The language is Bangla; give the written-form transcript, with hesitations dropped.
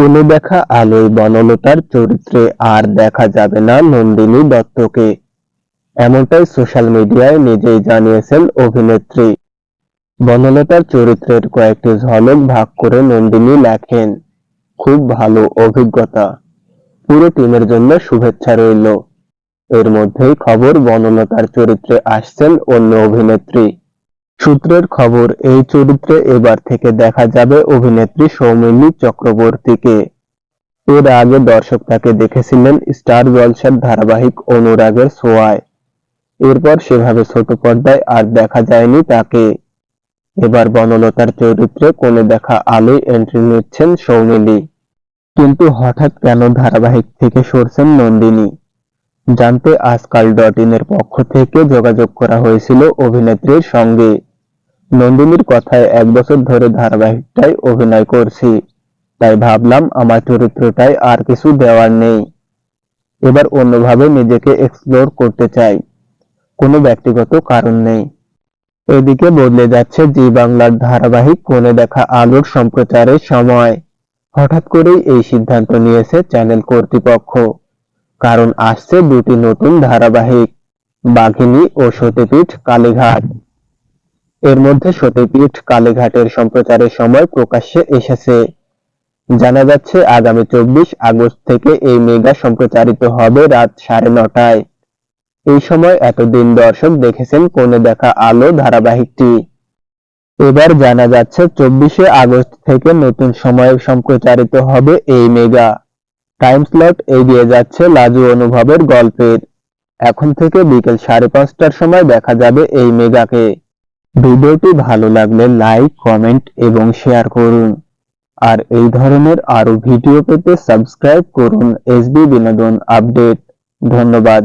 কোলে দেখা আলোয় বনলতার চরিত্রে আর দেখা যাবে না নন্দিনী দত্তকে, এমনটাই সোশ্যাল মিডিয়ায় নিজেই জানিয়েছেন অভিনেত্রী। বনলতার চরিত্রের কয়েকটি ঝলক ভাগ করে নন্দিনী লেখেন, খুব ভালো অভিজ্ঞতা, পুরো টিমের জন্য শুভেচ্ছা রইল। এর মধ্যেই খবর বনলতার চরিত্রে আসছেন অন্য অভিনেত্রী। সূত্রের খবর, এই চরিত্রে এবার থেকে দেখা যাবে অভিনেত্রী সৌমিলি চক্রবর্তীকে। এর আগে দর্শক তাকে দেখেছিলেন স্টার জলসার ধারাবাহিক অনুরাগের ছোঁয়ায়। এরপর সেভাবে ছোট পর্দায় আর দেখা যায়নি তাকে। এবার বনলতার চরিত্রে কোণে দেখা আলোয় এন্ট্রি নিচ্ছেন সৌমিলি। কিন্তু হঠাৎ কেন ধারাবাহিক থেকে সরছেন নন্দিনী, জানতে আজকাল.in এর পক্ষ থেকে যোগাযোগ করা হয়েছিল অভিনেত্রীর সঙ্গে। নন্দিনীর কথায়, 1 বছর ধরে ধারাবাহিকটায় অভিনয় করছি, তাই ভাবলাম আমার চরিত্রটায় আর কিছু দেওয়ার নেই, এবার অন্যভাবে নিজেকে এক্সপ্লোর করতে চাই, কোনো ব্যক্তিগত কারণ নেই। এদিকে বদলে যাচ্ছে জি বাংলার ধারাবাহিক কোণে দেখা আলোর সম্প্রচারের সময়। হঠাৎ করেই এই সিদ্ধান্ত নিয়েছে চ্যানেল কর্তৃপক্ষ, কারণ আসছে দুটি নতুন ধারাবাহিক, বাঘিনী ও সতীপীঠ কালীঘাট। এর মধ্যে সতীপীঠ কালীঘাটের সম্প্রচারের সময় প্রকাশ্যে এসেছে। জানা যাচ্ছে আগামী 24 আগস্ট থেকে এই মেগা সম্প্রচারিত হবে রাত 9:30টায়। এই সময় এতদিন দর্শক দেখেছেন কোণে দেখা আলো ধারাবাহিকটি। এবার জানা যাচ্ছে 24শে আগস্ট থেকে নতুন সময়ে সম্প্রচারিত হবে এই মেগা। টাইম স্লট এগিয়ে যাচ্ছে লাজু অনুভবের গল্পের। এখন থেকে বিকেল 5:30টার সময় দেখা যাবে এই মেগাকে। ভিডিওটি ভালো লাগলে লাইক, কমেন্ট এবং শেয়ার করুন। আর এই ধরনের আরো ভিডিও পেতে সাবস্ক্রাইব করুন এসবি বিনোদন আপডেট। ধন্যবাদ।